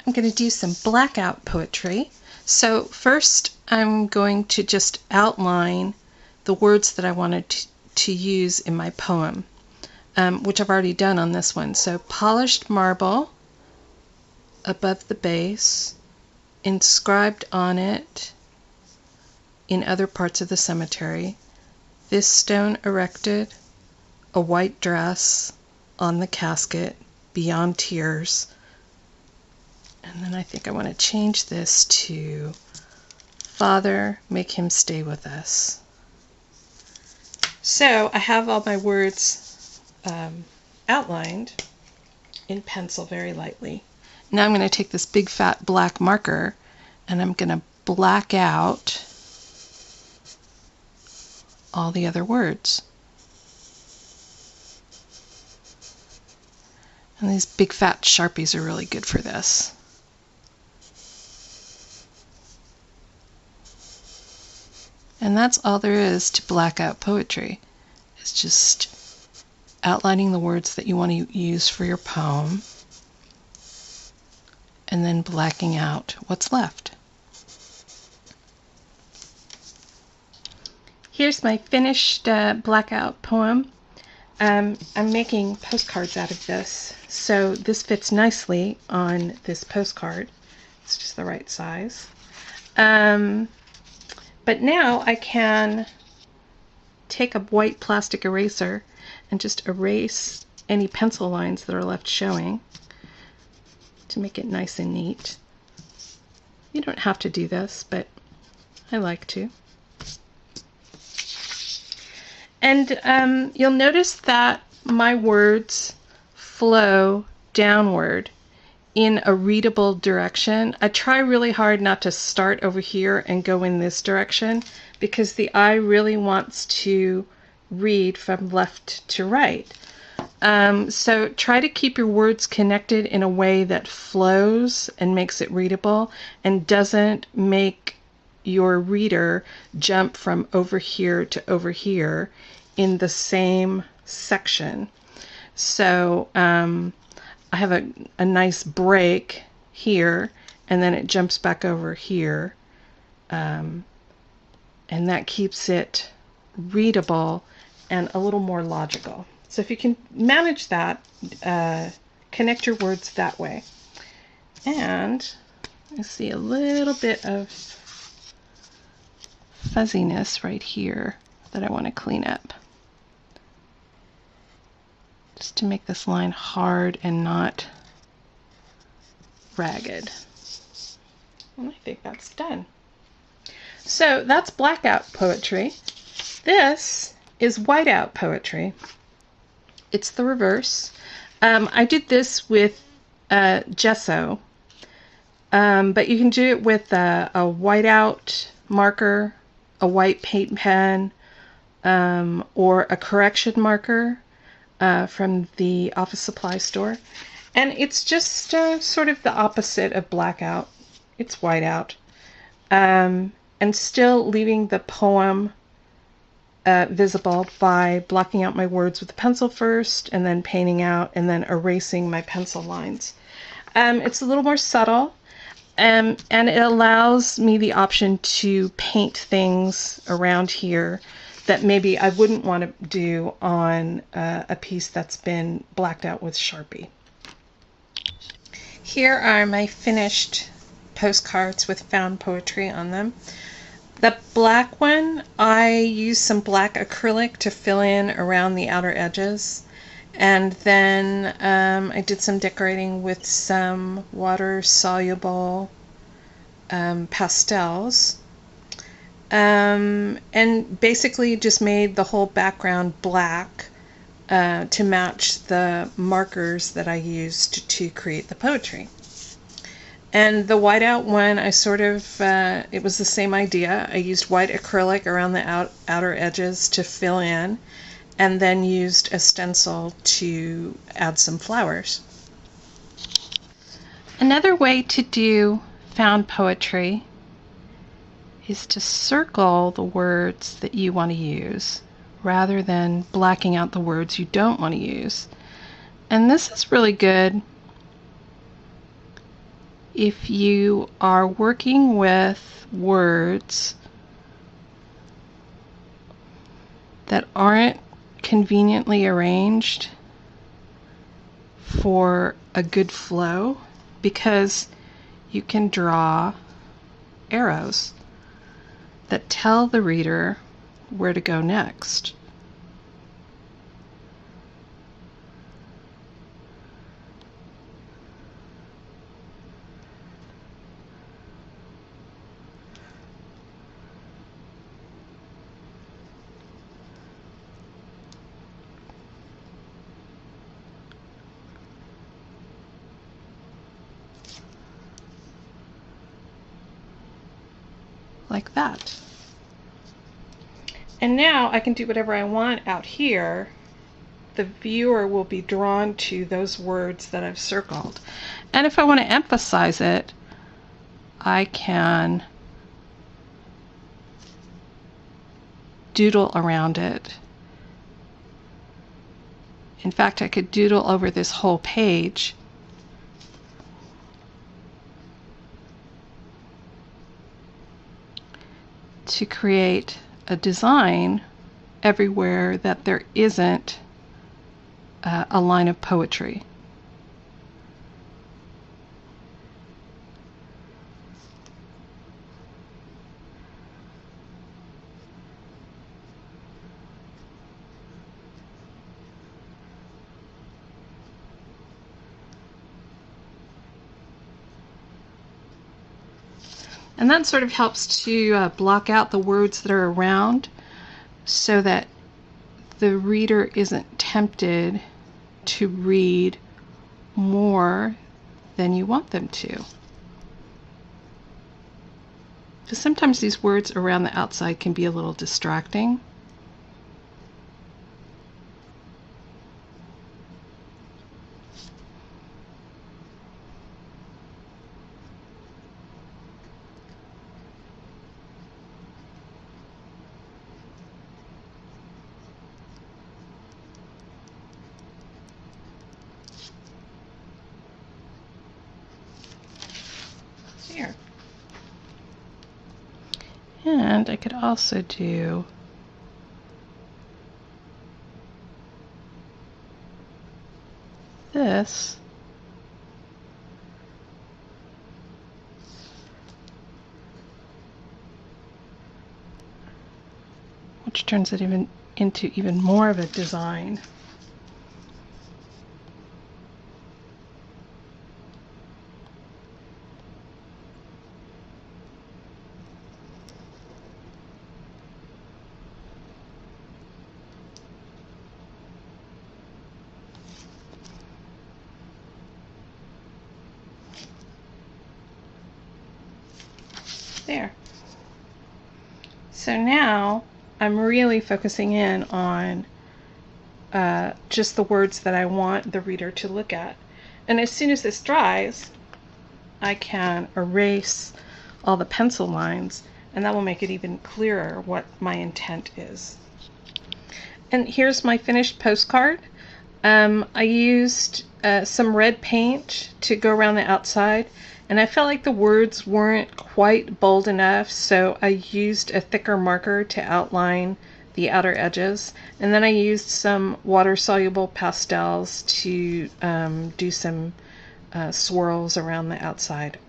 I'm going to do some blackout poetry. So first I'm going to just outline the words that I wanted to use in my poem, which I've already done on this one. So polished marble above the base, inscribed on it in other parts of the cemetery, this stone erected, a white dress on the casket, beyond tears. And then I think I want to change this to Father, make him stay with us. So I have all my words outlined in pencil very lightly. Now I'm going to take this big fat black marker and I'm going to black out all the other words. And these big fat Sharpies are really good for this. And that's all there is to blackout poetry. It's just outlining the words that you want to use for your poem and then blacking out what's left. Here's my finished blackout poem. I'm making postcards out of this, so this fits nicely on this postcard. It's just the right size. But now I can take a white plastic eraser and just erase any pencil lines that are left showing to make it nice and neat. You don't have to do this, but I like to. And you'll notice that my words flow downward in a readable direction. I try really hard not to start over here and go in this direction because the eye really wants to read from left to right. So try to keep your words connected in a way that flows and makes it readable and doesn't make your reader jump from over here to over here in the same section. So I have a nice break here, and then it jumps back over here, and that keeps it readable and a little more logical. So if you can manage that, connect your words that way. And I see a little bit of fuzziness right here that I want to clean up, just to make this line hard and not ragged. And I think that's done. So that's blackout poetry. This is whiteout poetry. It's the reverse. I did this with gesso, but you can do it with a whiteout marker, a white paint pen, or a correction marker from the office supply store. And it's just sort of the opposite of blackout. It's whiteout. And still leaving the poem visible by blocking out my words with a pencil first, and then painting out, and then erasing my pencil lines. It's a little more subtle, and it allows me the option to paint things around here that maybe I wouldn't want to do on a piece that's been blacked out with Sharpie. Here are my finished postcards with found poetry on them. The black one, I used some black acrylic to fill in around the outer edges, and then I did some decorating with some water-soluble pastels. And basically just made the whole background black to match the markers that I used to create the poetry. And the whiteout one, I sort of, it was the same idea. I used white acrylic around the outer edges to fill in, and then used a stencil to add some flowers. Another way to do found poetry is to circle the words that you want to use rather than blacking out the words you don't want to use. And this is really good if you are working with words that aren't conveniently arranged for a good flow, because you can draw arrows that tell the reader where to go next. Like that. And now I can do whatever I want out here. The viewer will be drawn to those words that I've circled. And if I want to emphasize it, I can doodle around it. In fact, I could doodle over this whole page. To create a design everywhere that there isn't a line of poetry. And that sort of helps to block out the words that are around so that the reader isn't tempted to read more than you want them to. Because sometimes these words around the outside can be a little distracting. Here. And I could also do this, which turns it into even more of a design. There. So now I'm really focusing in on just the words that I want the reader to look at. And as soon as this dries, I can erase all the pencil lines, and that will make it even clearer what my intent is. And here's my finished postcard. I used some red paint to go around the outside, and I felt like the words weren't quite bold enough, so I used a thicker marker to outline the outer edges, and then I used some water-soluble pastels to do some swirls around the outside.